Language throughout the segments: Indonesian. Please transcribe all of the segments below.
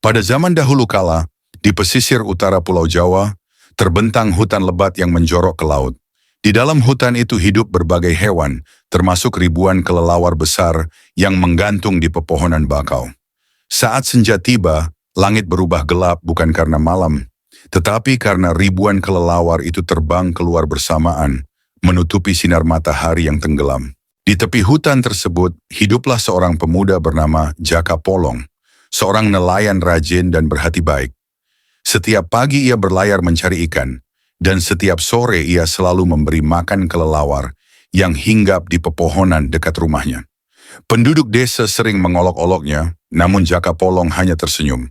Pada zaman dahulu kala, di pesisir utara Pulau Jawa, terbentang hutan lebat yang menjorok ke laut. Di dalam hutan itu hidup berbagai hewan, termasuk ribuan kelelawar besar yang menggantung di pepohonan bakau. Saat senja tiba, langit berubah gelap bukan karena malam, tetapi karena ribuan kelelawar itu terbang keluar bersamaan, menutupi sinar matahari yang tenggelam. Di tepi hutan tersebut, hiduplah seorang pemuda bernama Jaka Polong, seorang nelayan rajin dan berhati baik. Setiap pagi ia berlayar mencari ikan, dan setiap sore ia selalu memberi makan kelelawar yang hinggap di pepohonan dekat rumahnya. Penduduk desa sering mengolok-oloknya, namun Jaka Polong hanya tersenyum.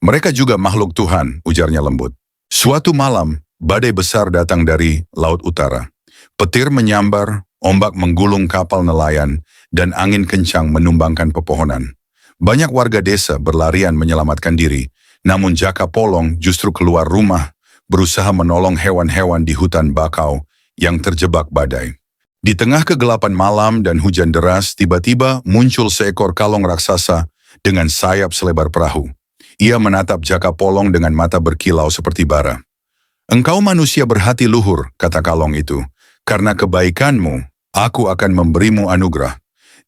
Mereka juga makhluk Tuhan, ujarnya lembut. Suatu malam, badai besar datang dari laut utara. Petir menyambar, ombak menggulung kapal nelayan, dan angin kencang menumbangkan pepohonan. Banyak warga desa berlarian menyelamatkan diri, namun Jaka Polong justru keluar rumah, berusaha menolong hewan-hewan di hutan bakau yang terjebak badai. Di tengah kegelapan malam dan hujan deras, tiba-tiba muncul seekor kalong raksasa dengan sayap selebar perahu. Ia menatap Jaka Polong dengan mata berkilau seperti bara. "Engkau manusia berhati luhur," kata kalong itu. "Karena kebaikanmu, aku akan memberimu anugerah.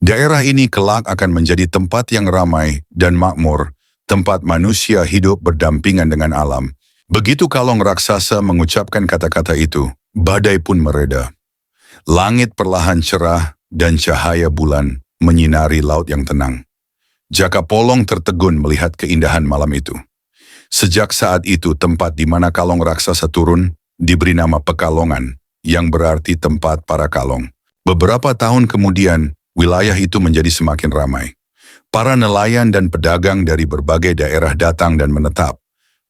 Daerah ini kelak akan menjadi tempat yang ramai dan makmur, tempat manusia hidup berdampingan dengan alam." Begitu kalong raksasa mengucapkan kata-kata itu, badai pun mereda. Langit perlahan cerah dan cahaya bulan menyinari laut yang tenang. Jaka Polong tertegun melihat keindahan malam itu. Sejak saat itu tempat di mana kalong raksasa turun diberi nama Pekalongan, yang berarti tempat para kalong. Beberapa tahun kemudian, wilayah itu menjadi semakin ramai. Para nelayan dan pedagang dari berbagai daerah datang dan menetap.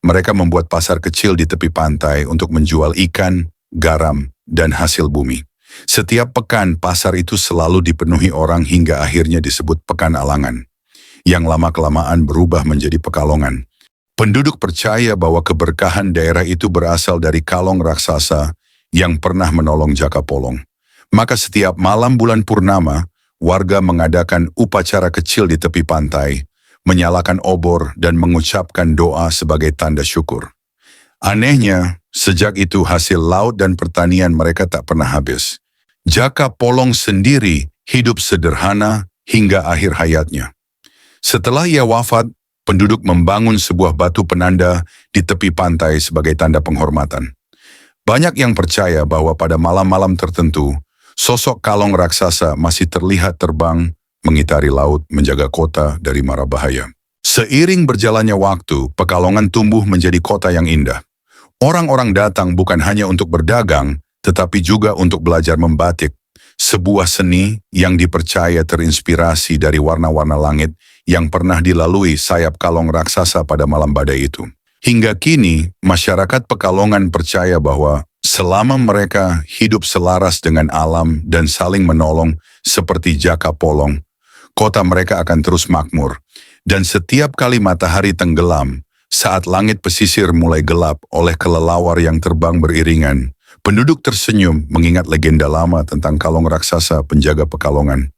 Mereka membuat pasar kecil di tepi pantai untuk menjual ikan, garam, dan hasil bumi. Setiap pekan, pasar itu selalu dipenuhi orang hingga akhirnya disebut Pekan Alangan, yang lama-kelamaan berubah menjadi Pekalongan. Penduduk percaya bahwa keberkahan daerah itu berasal dari kalong raksasa yang pernah menolong Jaka Polong. Maka setiap malam bulan purnama, warga mengadakan upacara kecil di tepi pantai, menyalakan obor dan mengucapkan doa sebagai tanda syukur. Anehnya, sejak itu hasil laut dan pertanian mereka tak pernah habis. Jaka Polong sendiri hidup sederhana hingga akhir hayatnya. Setelah ia wafat, penduduk membangun sebuah batu penanda di tepi pantai sebagai tanda penghormatan. Banyak yang percaya bahwa pada malam-malam tertentu, sosok kalong raksasa masih terlihat terbang, mengitari laut, menjaga kota dari mara bahaya. Seiring berjalannya waktu, Pekalongan tumbuh menjadi kota yang indah. Orang-orang datang bukan hanya untuk berdagang, tetapi juga untuk belajar membatik, sebuah seni yang dipercaya terinspirasi dari warna-warna langit yang pernah dilalui sayap kalong raksasa pada malam badai itu. Hingga kini, masyarakat Pekalongan percaya bahwa selama mereka hidup selaras dengan alam dan saling menolong seperti Jaka Polong, kota mereka akan terus makmur. Dan setiap kali matahari tenggelam, saat langit pesisir mulai gelap oleh kelelawar yang terbang beriringan, penduduk tersenyum mengingat legenda lama tentang kalong raksasa penjaga Pekalongan.